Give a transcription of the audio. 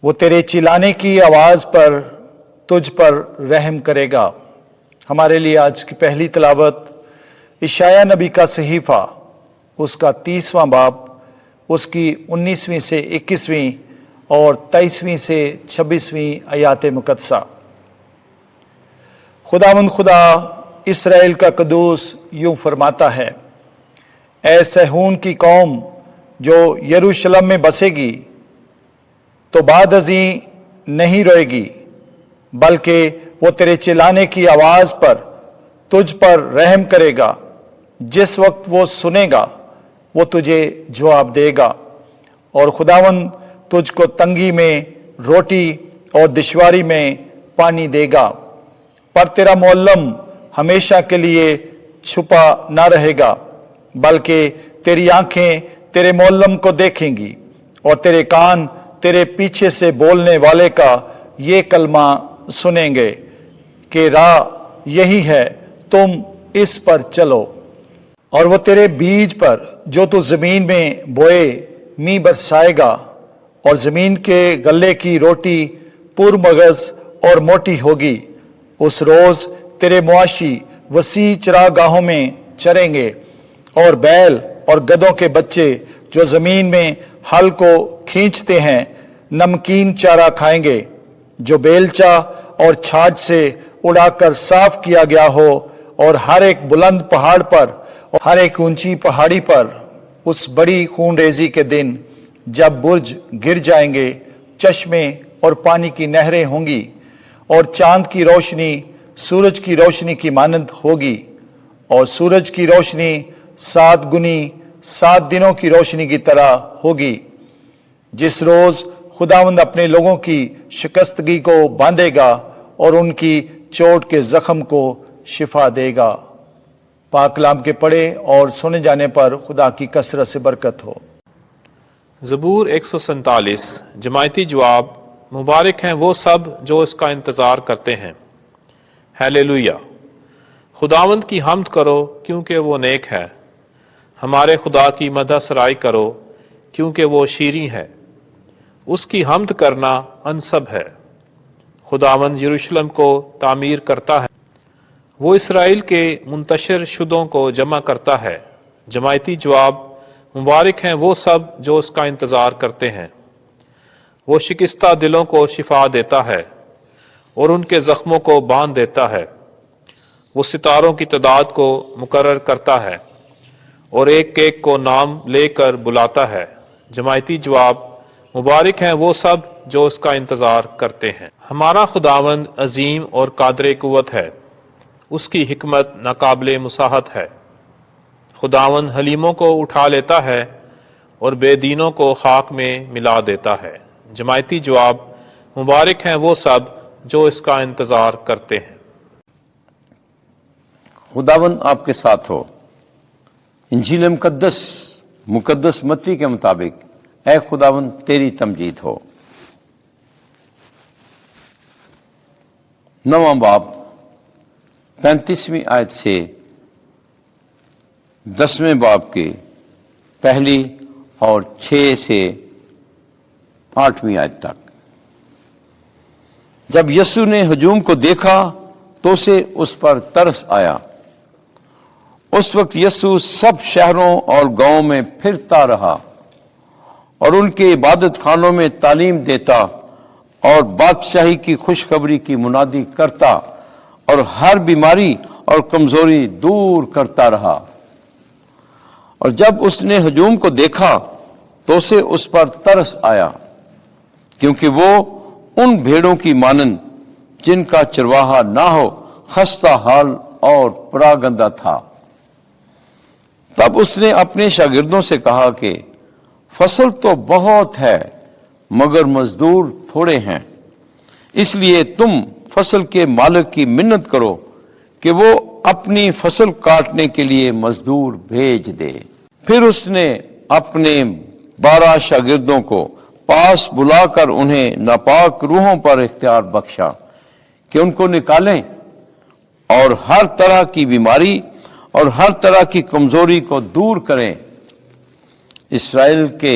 وہ تیرے چلانے کی آواز پر تجھ پر رحم کرے گا۔ ہمارے لیے آج کی پہلی تلاوت اشعیاء نبی کا صحیفہ، اس کا 30واں باب، اس کی 19ویں سے 21ویں اور 23ویں سے 26ویں آیات مقدسہ۔ خداوند خدا اسرائیل کا قدوس یوں فرماتا ہے، اے صہیون کی قوم جو یروشلم میں بسے گی، تو بعد ازیں نہیں روئے گی، بلکہ وہ تیرے چلانے کی آواز پر تجھ پر رحم کرے گا۔ جس وقت وہ سنے گا وہ تجھے جواب دے گا، اور خداوند تجھ کو تنگی میں روٹی اور دشواری میں پانی دے گا، پر تیرا معلم ہمیشہ کے لیے چھپا نہ رہے گا، بلکہ تیری آنکھیں تیرے معلم کو دیکھیں گی، اور تیرے کان تیرے پیچھے سے بولنے والے کا یہ کلمہ سنیں گے کہ راہ یہی ہے، تم اس پر چلو۔ اور وہ تیرے بیج پر جو تو زمین میں بوئے می برسائے گا، اور زمین کے غلے کی روٹی پرمغز اور موٹی ہوگی۔ اس روز تیرے مواشی وسیع چراگاہوں میں چریں گے، اور بیل اور گدھوں کے بچے جو زمین میں ہل کو کھینچتے ہیں نمکین چارہ کھائیں گے، جو بیلچا اور چھاج سے اڑا کر صاف کیا گیا ہو، اور ہر ایک بلند پہاڑ پر اور ہر ایک اونچی پہاڑی پر اس بڑی خون ریزی کے دن جب برج گر جائیں گے، چشمے اور پانی کی نہریں ہوں گی، اور چاند کی روشنی سورج کی روشنی کی مانند ہوگی، اور سورج کی روشنی 7 گنی 7 دنوں کی روشنی کی طرح ہوگی، جس روز خداوند اپنے لوگوں کی شکستگی کو باندھے گا اور ان کی چوٹ کے زخم کو شفا دے گا۔ پاک کلام کے پڑھے اور سنے جانے پر خدا کی کثرت سے برکت ہو۔ زبور 147 جماعتی جواب۔ مبارک ہیں وہ سب جو اس کا انتظار کرتے ہیں۔ ہیلیلویا! خداوند کی حمد کرو کیونکہ وہ نیک ہے، ہمارے خدا کی مدح سرائی کرو کیونکہ وہ شیریں ہے۔ اس کی حمد کرنا انسب ہے۔ خداوند یروشلم کو تعمیر کرتا ہے، وہ اسرائیل کے منتشر شدوں کو جمع کرتا ہے۔ جماعتی جواب۔ مبارک ہیں وہ سب جو اس کا انتظار کرتے ہیں۔ وہ شکستہ دلوں کو شفا دیتا ہے اور ان کے زخموں کو باندھ دیتا ہے۔ وہ ستاروں کی تعداد کو مقرر کرتا ہے اور ایک ایک کو نام لے کر بلاتا ہے۔ جماعتی جواب۔ مبارک ہیں وہ سب جو اس کا انتظار کرتے ہیں۔ ہمارا خداوند عظیم اور قادر قوت ہے، اس کی حکمت ناقابل مساحت ہے۔ خداوند حلیموں کو اٹھا لیتا ہے اور بے دینوں کو خاک میں ملا دیتا ہے۔ جماعتی جواب۔ مبارک ہیں وہ سب جو اس کا انتظار کرتے ہیں۔ خداوند آپ کے ساتھ ہو۔ انجیل مقدس متی کے مطابق اے خداوند تیری تمجید ہو۔ 9واں باب 35ویں آیت سے 10ویں باب کے پہلی اور 6 سے 8ویں آیت تک۔ جب یسوع نے ہجوم کو دیکھا تو اسے اس پر ترس آیا۔ اس وقت یسوع سب شہروں اور گاؤں میں پھرتا رہا اور ان کے عبادت خانوں میں تعلیم دیتا اور بادشاہی کی خوشخبری کی منادی کرتا اور ہر بیماری اور کمزوری دور کرتا رہا۔ اور جب اس نے ہجوم کو دیکھا تو اسے اس پر ترس آیا، کیونکہ وہ ان بھیڑوں کی مانند جن کا چرواہا نہ ہو خستہ حال اور پراگندہ تھا۔ تب اس نے اپنے شاگردوں سے کہا کہ فصل تو بہت ہے مگر مزدور تھوڑے ہیں، اس لیے تم فصل کے مالک کی منت کرو کہ وہ اپنی فصل کاٹنے کے لیے مزدور بھیج دے۔ پھر اس نے اپنے 12 شاگردوں کو پاس بلا کر انہیں ناپاک روحوں پر اختیار بخشا کہ ان کو نکالیں اور ہر طرح کی بیماری اور ہر طرح کی کمزوری کو دور کریں۔ اسرائیل کے